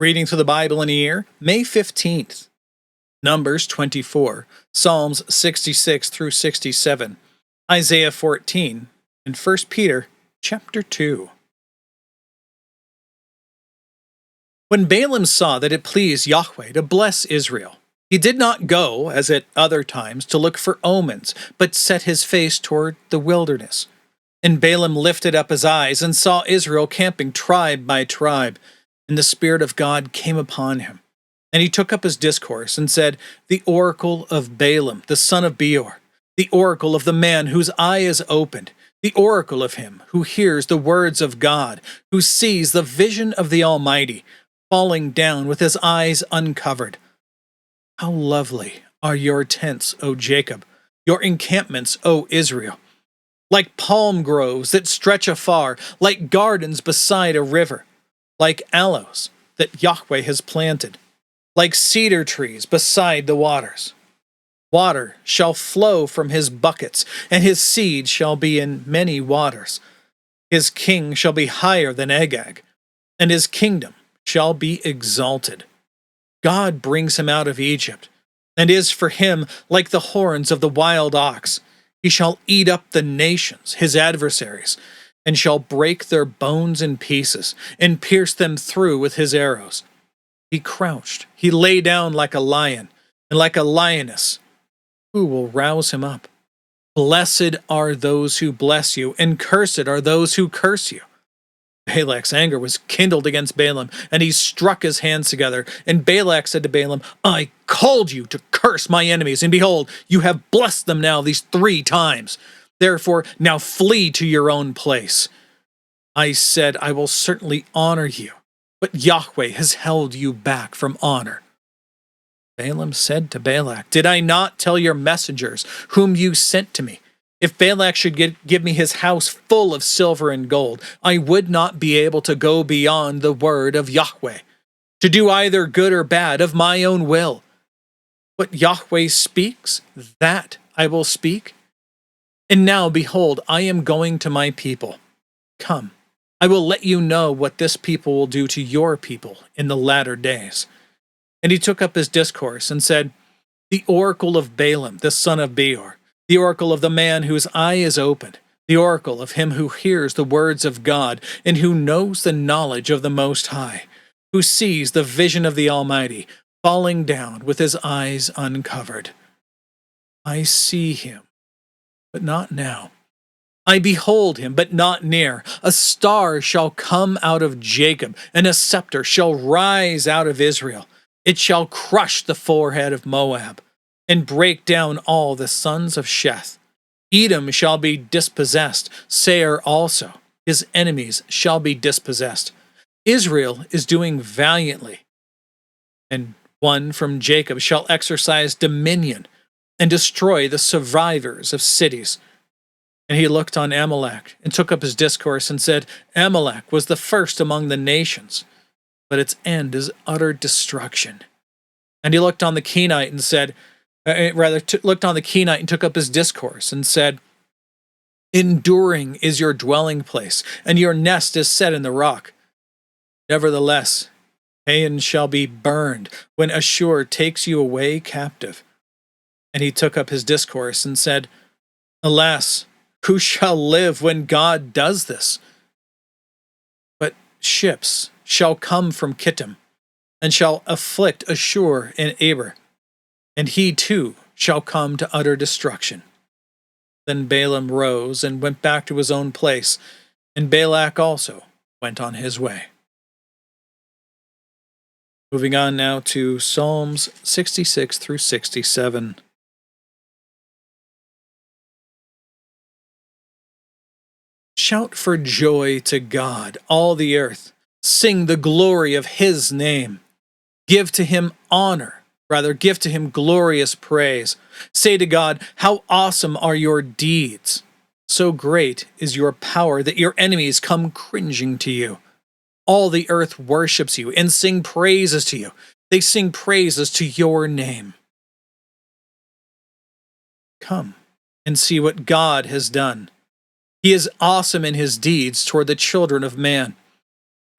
Reading through the Bible in a year, May 15th, Numbers 24, Psalms 66 through 67, Isaiah 14, and 1 Peter chapter 2. When Balaam saw that it pleased Yahweh to bless Israel, he did not go, as at other times, to look for omens, but set his face toward the wilderness. And Balaam lifted up his eyes and saw Israel camping tribe by tribe, and the Spirit of God came upon him. And he took up his discourse and said, "The oracle of Balaam, the son of Beor, the oracle of the man whose eye is opened, the oracle of him who hears the words of God, who sees the vision of the Almighty, falling down with his eyes uncovered. How lovely are your tents, O Jacob, your encampments, O Israel! Like palm groves that stretch afar, like gardens beside a river, like aloes that Yahweh has planted, like cedar trees beside the waters. Water shall flow from his buckets, and his seed shall be in many waters. His king shall be higher than Agag, and his kingdom shall be exalted. God brings him out of Egypt, and is for him like the horns of the wild ox. He shall eat up the nations, his adversaries, and shall break their bones in pieces, and pierce them through with his arrows. He crouched, he lay down like a lion, and like a lioness. Who will rouse him up? Blessed are those who bless you, and cursed are those who curse you. Balak's anger was kindled against Balaam, and he struck his hands together. And Balak said to Balaam, I called you to curse my enemies, and behold, you have blessed them now these 3 times. Therefore, now flee to your own place. I said, I will certainly honor you, but Yahweh has held you back from honor. Balaam said to Balak, Did I not tell your messengers, whom you sent to me? If Balak should give me his house full of silver and gold, I would not be able to go beyond the word of Yahweh, to do either good or bad of my own will. What Yahweh speaks, that I will speak. And now, behold, I am going to my people. Come, I will let you know what this people will do to your people in the latter days. And he took up his discourse and said, The oracle of Balaam, the son of Beor, the oracle of the man whose eye is opened, the oracle of him who hears the words of God, and who knows the knowledge of the Most High, who sees the vision of the Almighty, falling down with his eyes uncovered. I see him, but not now. I behold him, but not near. A star shall come out of Jacob, and a scepter shall rise out of Israel. It shall crush the forehead of Moab, and break down all the sons of Sheth. Edom shall be dispossessed, Seir also. His enemies shall be dispossessed. Israel is doing valiantly, and one from Jacob shall exercise dominion and destroy the survivors of cities. And he looked on Amalek and took up his discourse and said, Amalek was the first among the nations, but its end is utter destruction. And he looked on the Kenite and said, looked on the Kenite and took up his discourse and said, Enduring is your dwelling place, and your nest is set in the rock. Nevertheless, Hayan shall be burned when Ashur takes you away captive. And he took up his discourse and said, Alas, who shall live when God does this? But ships shall come from Kittim, and shall afflict Ashur and Eber, and he too shall come to utter destruction. Then Balaam rose and went back to his own place, and Balak also went on his way. Moving on now to Psalms 66 through 67. Shout for joy to God, all the earth. Sing the glory of his name. Give to him honor, give to him glorious praise. Say to God, how awesome are your deeds. So great is your power that your enemies come cringing to you. All the earth worships you and sing praises to you. They sing praises to your name. Come and see what God has done. He is awesome in his deeds toward the children of man.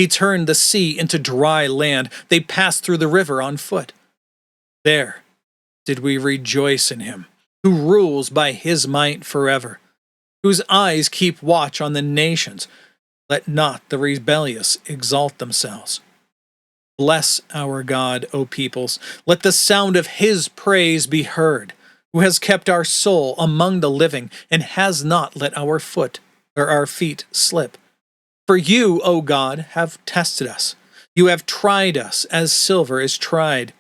He turned the sea into dry land. They passed through the river on foot. There did we rejoice in him, who rules by his might forever, whose eyes keep watch on the nations. Let not the rebellious exalt themselves. Bless our God, O peoples. Let the sound of his praise be heard, who has kept our soul among the living and has not let our feet slip. For you, O God, have tested us. You have tried us as silver is tried.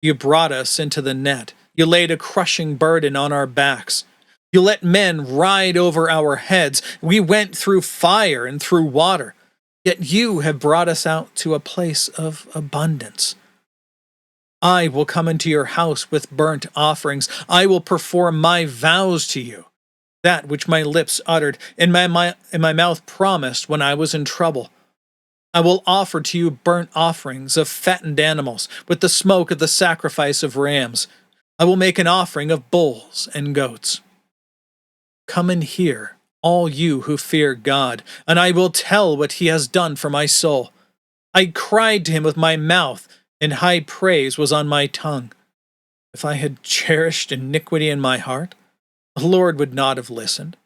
You brought us into the net. You laid a crushing burden on our backs. You let men ride over our heads. We went through fire and through water. Yet you have brought us out to a place of abundance. I will come into your house with burnt offerings. I will perform my vows to you, that which my lips uttered and my mouth promised when I was in trouble. I will offer to you burnt offerings of fattened animals with the smoke of the sacrifice of rams. I will make an offering of bulls and goats. Come and hear, all you who fear God, and I will tell what he has done for my soul. I cried to him with my mouth, and high praise was on my tongue. If I had cherished iniquity in my heart, the Lord would not have listened.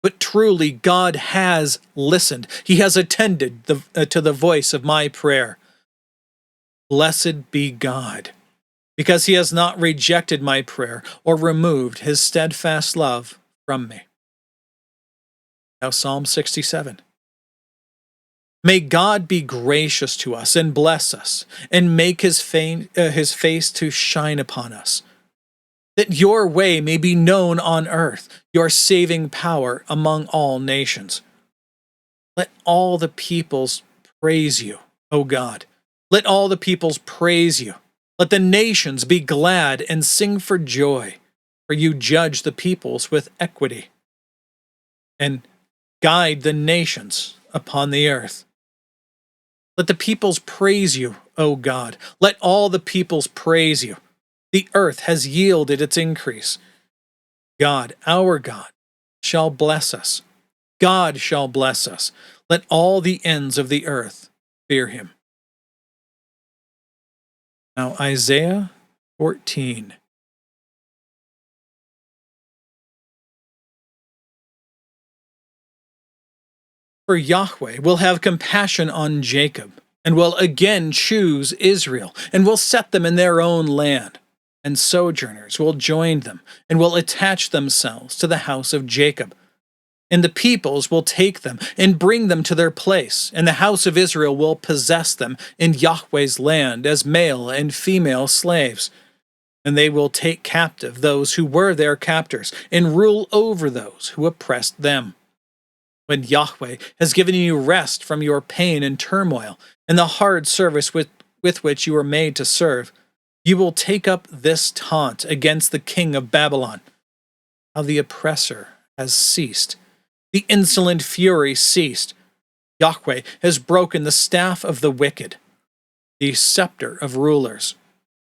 But truly God has listened. He has attended to the voice of my prayer. Blessed be God, because he has not rejected my prayer or removed his steadfast love from me. Now Psalm 67. May God be gracious to us and bless us, and make his face to shine upon us, that your way may be known on earth, your saving power among all nations. Let all the peoples praise you, O God. Let all the peoples praise you. Let the nations be glad and sing for joy, for you judge the peoples with equity and guide the nations upon the earth. Let the peoples praise you, O God. Let all the peoples praise you. The earth has yielded its increase. God, our God, shall bless us. God shall bless us. Let all the ends of the earth fear him. Now Isaiah 14. For Yahweh will have compassion on Jacob, and will again choose Israel, and will set them in their own land. And sojourners will join them, and will attach themselves to the house of Jacob. And the peoples will take them, and bring them to their place, and the house of Israel will possess them in Yahweh's land as male and female slaves. And they will take captive those who were their captors, and rule over those who oppressed them. When Yahweh has given you rest from your pain and turmoil, and the hard service with which you were made to serve, you will take up this taunt against the king of Babylon. How the oppressor has ceased, the insolent fury ceased. Yahweh has broken the staff of the wicked, the scepter of rulers,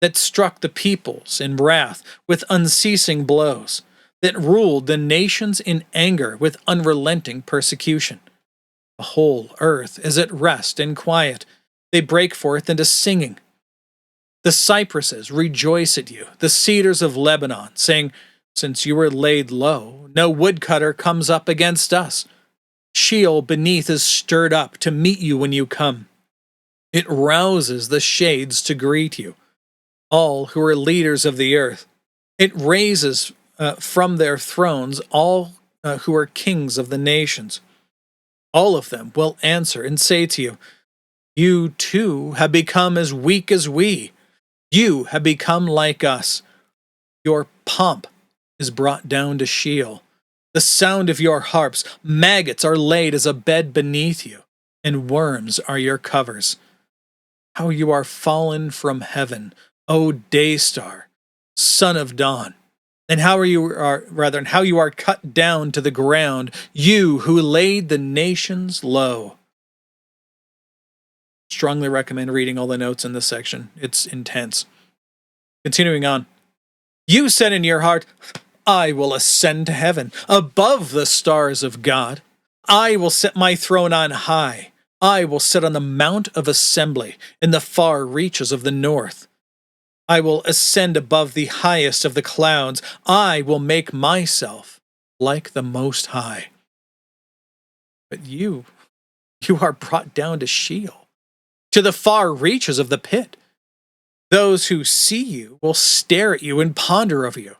that struck the peoples in wrath with unceasing blows, that ruled the nations in anger with unrelenting persecution. The whole earth is at rest and quiet. They break forth into singing. The cypresses rejoice at you, the cedars of Lebanon, saying, since you were laid low, no woodcutter comes up against us. Sheol beneath is stirred up to meet you when you come. It rouses the shades to greet you, all who are leaders of the earth. It raises from their thrones all who are kings of the nations. All of them will answer and say to you, you too have become as weak as we. You have become like us. Your pomp is brought down to Sheol. The sound of your harps, maggots are laid as a bed beneath you, and worms are your covers. How you are fallen from heaven, O day star, son of dawn. And how you are cut down to the ground, you who laid the nations low. Strongly recommend reading all the notes in this section. It's intense. Continuing on. You said in your heart, I will ascend to heaven, above the stars of God. I will set my throne on high, I will sit on the mount of assembly in the far reaches of the north. I will ascend above the highest of the clouds. I will make myself like the Most High. But you are brought down to Sheol, to the far reaches of the pit. Those who see you will stare at you and ponder over you.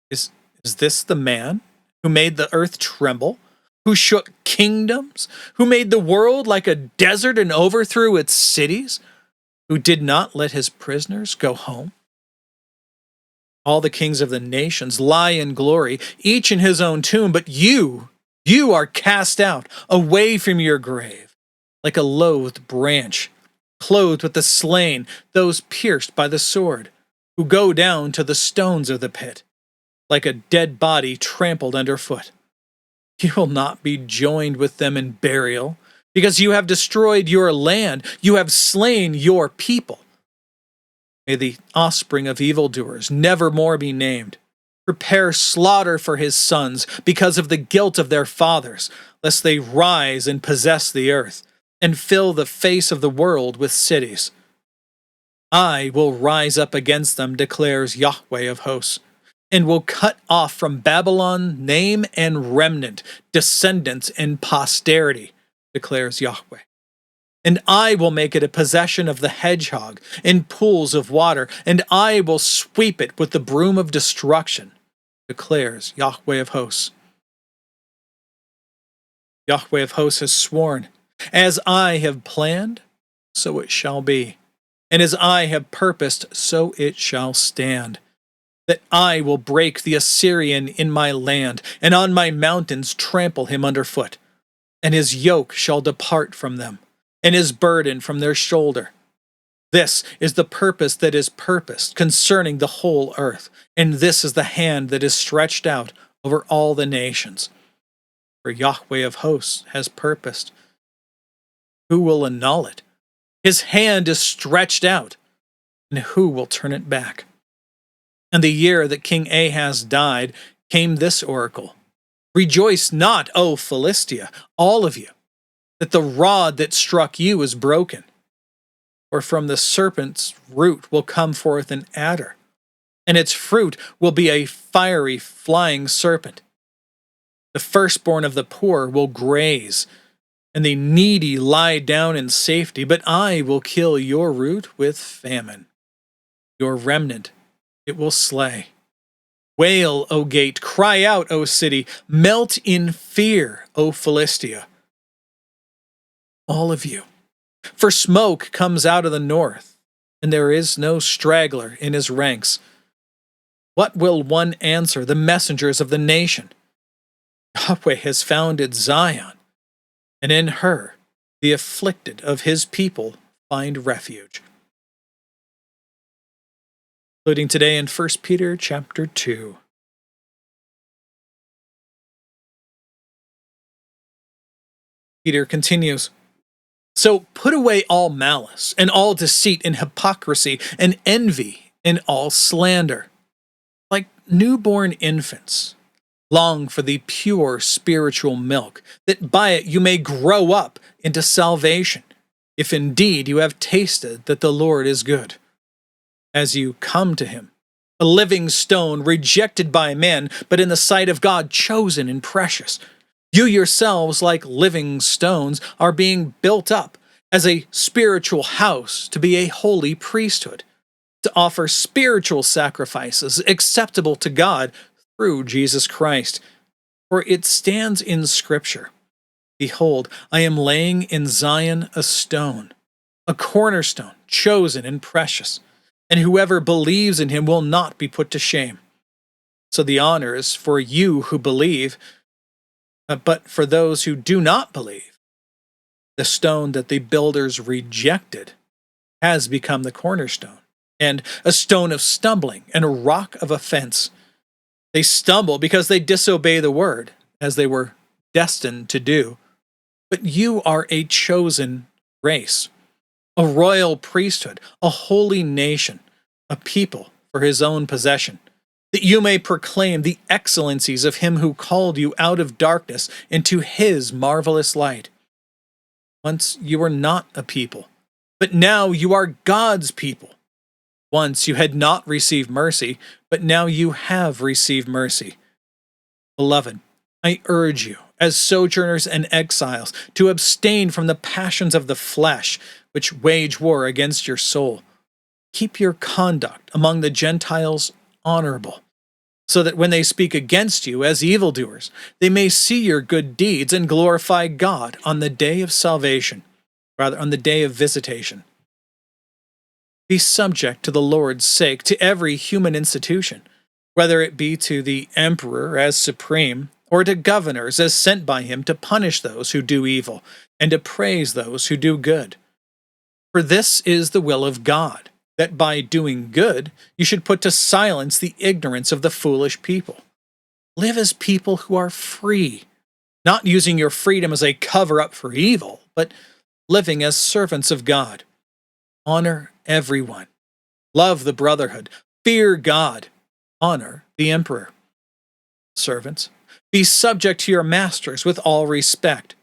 Is this the man who made the earth tremble, who shook kingdoms, who made the world like a desert and overthrew its cities, who did not let his prisoners go home? All the kings of the nations lie in glory, each in his own tomb, but you are cast out away from your grave, like a loathed branch, clothed with the slain, those pierced by the sword, who go down to the stones of the pit, like a dead body trampled underfoot. You will not be joined with them in burial, because you have destroyed your land, you have slain your people. May the offspring of evildoers never more be named. Prepare slaughter for his sons because of the guilt of their fathers, lest they rise and possess the earth, and fill the face of the world with cities. I will rise up against them, declares Yahweh of hosts, and will cut off from Babylon name and remnant, descendants and posterity, declares Yahweh. And I will make it a possession of the hedgehog in pools of water, and I will sweep it with the broom of destruction, declares Yahweh of hosts. Yahweh of hosts has sworn, as I have planned, so it shall be, and as I have purposed, so it shall stand, that I will break the Assyrian in my land, and on my mountains trample him underfoot, and his yoke shall depart from them, and his burden from their shoulder. This is the purpose that is purposed concerning the whole earth, and this is the hand that is stretched out over all the nations. For Yahweh of hosts has purposed. Who will annul it? His hand is stretched out, and who will turn it back? And the year that King Ahaz died came this oracle. Rejoice not, O Philistia, all of you, that the rod that struck you is broken. For from the serpent's root will come forth an adder, and its fruit will be a fiery flying serpent. The firstborn of the poor will graze, and the needy lie down in safety, but I will kill your root with famine. Your remnant it will slay. Wail, O gate, cry out, O city, melt in fear, O Philistia. All of you. For smoke comes out of the north, and there is no straggler in his ranks. What will one answer the messengers of the nation? Yahweh has founded Zion, and in her the afflicted of his people find refuge. Including today in 1 Peter chapter 2. Peter continues, So put away all malice, and all deceit and hypocrisy, and envy, and all slander. Like newborn infants, long for the pure spiritual milk, that by it you may grow up into salvation, if indeed you have tasted that the Lord is good. As you come to him, a living stone rejected by men, but in the sight of God chosen and precious, you yourselves, like living stones, are being built up as a spiritual house to be a holy priesthood, to offer spiritual sacrifices acceptable to God through Jesus Christ. For it stands in Scripture, Behold, I am laying in Zion a stone, a cornerstone, chosen and precious, and whoever believes in him will not be put to shame. So the honor is for you who believe, but for those who do not believe, the stone that the builders rejected has become the cornerstone, and a stone of stumbling and a rock of offense. They stumble because they disobey the word, as they were destined to do. But you are a chosen race, a royal priesthood, a holy nation, a people for his own possession, that you may proclaim the excellencies of him who called you out of darkness into his marvelous light. Once you were not a people, but now you are God's people. Once you had not received mercy, but now you have received mercy. Beloved, I urge you, as sojourners and exiles, to abstain from the passions of the flesh, which wage war against your soul. Keep your conduct among the Gentiles honorable, so that when they speak against you as evildoers, they may see your good deeds and glorify God on the day of salvation, rather on the day of visitation. Be subject to the Lord's sake to every human institution, whether it be to the emperor as supreme, or to governors as sent by him to punish those who do evil, and to praise those who do good. For this is the will of God, that by doing good you should put to silence the ignorance of the foolish people. Live as people who are free, not using your freedom as a cover-up for evil, but living as servants of God. Honor everyone. Love the brotherhood. Fear God. Honor the emperor. Servants, be subject to your masters with all respect,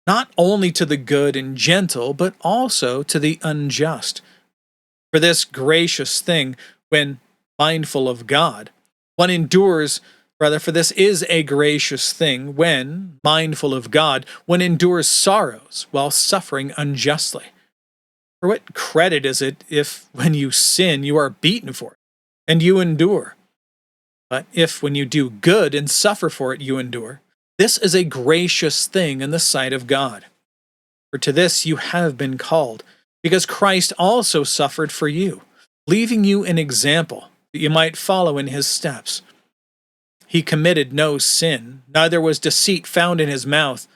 not only to the good and gentle, but also to the unjust. For this gracious thing, when mindful of God, one endures, for this is a gracious thing, when mindful of God, one endures sorrows while suffering unjustly. For what credit is it if, when you sin, you are beaten for it, and you endure? But if, when you do good and suffer for it, you endure, this is a gracious thing in the sight of God. For to this you have been called, because Christ also suffered for you, leaving you an example, that you might follow in his steps. He committed no sin, neither was deceit found in his mouth.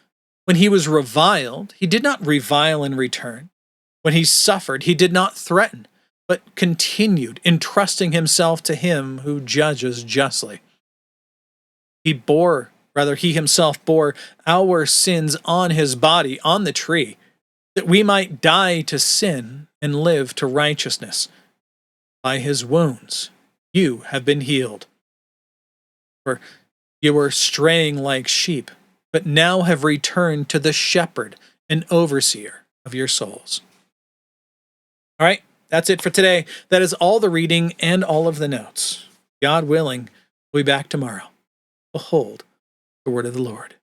When he was reviled, he did not revile in return. When he suffered, he did not threaten, but continued entrusting himself to him who judges justly. He himself bore our sins on his body on the tree, that we might die to sin and live to righteousness. By his wounds you have been healed. For you were straying like sheep, but now have returned to the shepherd and overseer of your souls. All right, that's it for today. That is all the reading and all of the notes. God willing, we'll be back tomorrow. Behold the word of the Lord.